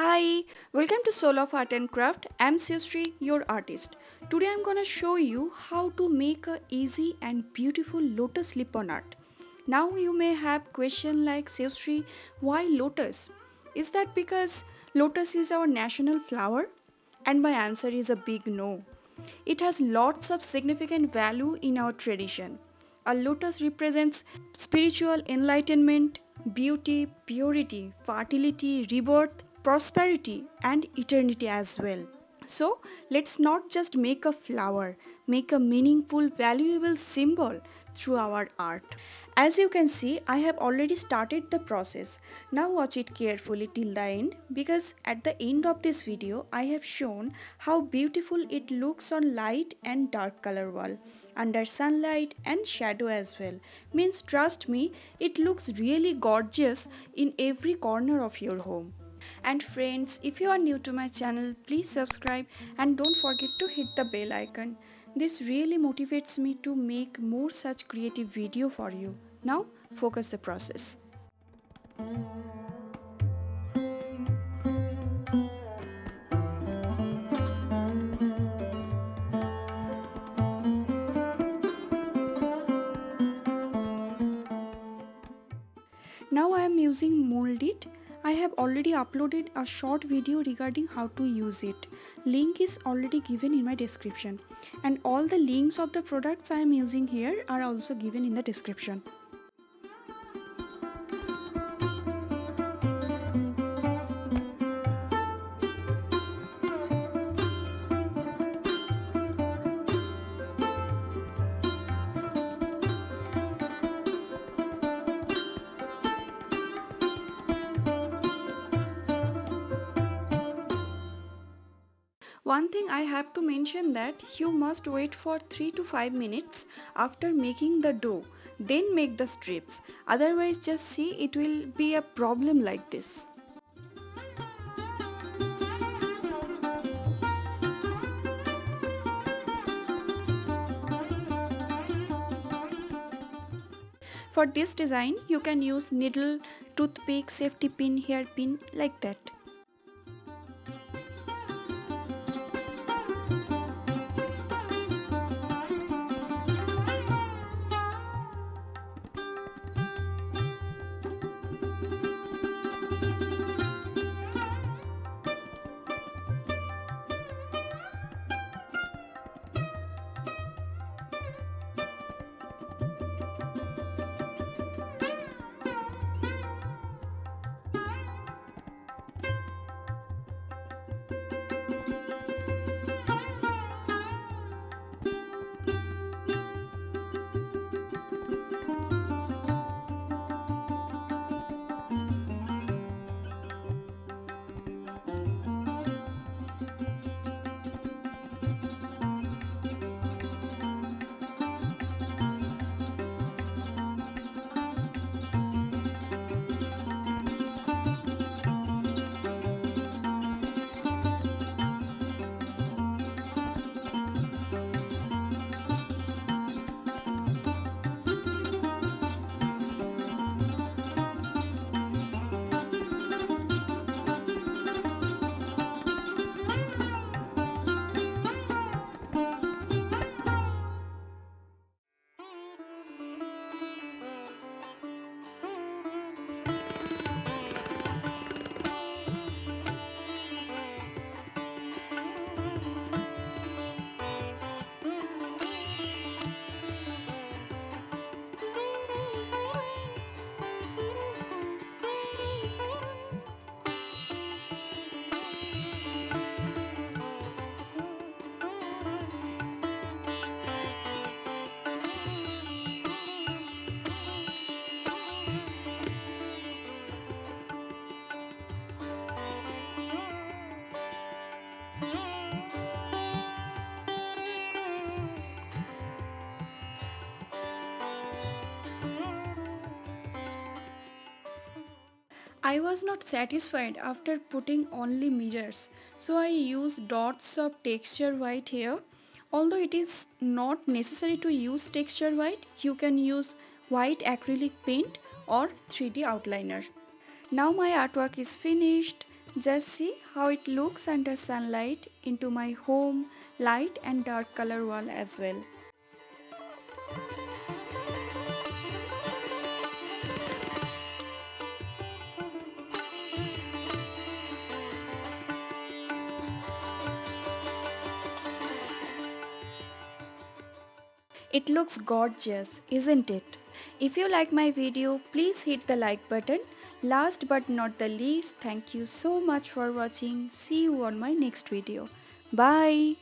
Hi, welcome to Soul of Art and Craft. I'm Sri, your artist. Today I'm gonna show you how to make a easy and beautiful lotus slip-on art. Now you may have question like Sri, why lotus? Is that because lotus is our national flower? And my answer is a big no. It has lots of significant value in our tradition. A lotus represents spiritual enlightenment, beauty, purity, fertility, rebirth, prosperity, and eternity as well. So, let's not just make a flower, make a meaningful, valuable symbol through our art. As you can see, I have already started the process. Now watch it carefully till the end because at the end of this video, I have shown how beautiful it looks on light and dark color wall, under sunlight and shadow as well. Means trust me, it looks really gorgeous in every corner of your home. And friends, if you are new to my channel, please subscribe and don't forget to hit the bell icon. This really motivates me to make more such creative video for you. Now, focus the process. Now I am using Mold It. I have already uploaded a short video regarding how to use it. Link is already given in my description. And all the links of the products I am using here are also given in the description. One thing I have to mention that you must wait for 3 to 5 minutes after making the dough, then make the strips. Otherwise just see it will be a problem like this. For this design you can use needle, toothpick, safety pin, hairpin like that. I was not satisfied after putting only mirrors, so I used dots of texture white here. Although it is not necessary to use texture white, you can use white acrylic paint or 3D outliner. Now my artwork is finished. Just see how it looks under sunlight into my home, light and dark color wall as well. It looks gorgeous, isn't it? If you like my video, please hit the like button. Last but not the least, thank you so much for watching. See you on my next video. Bye.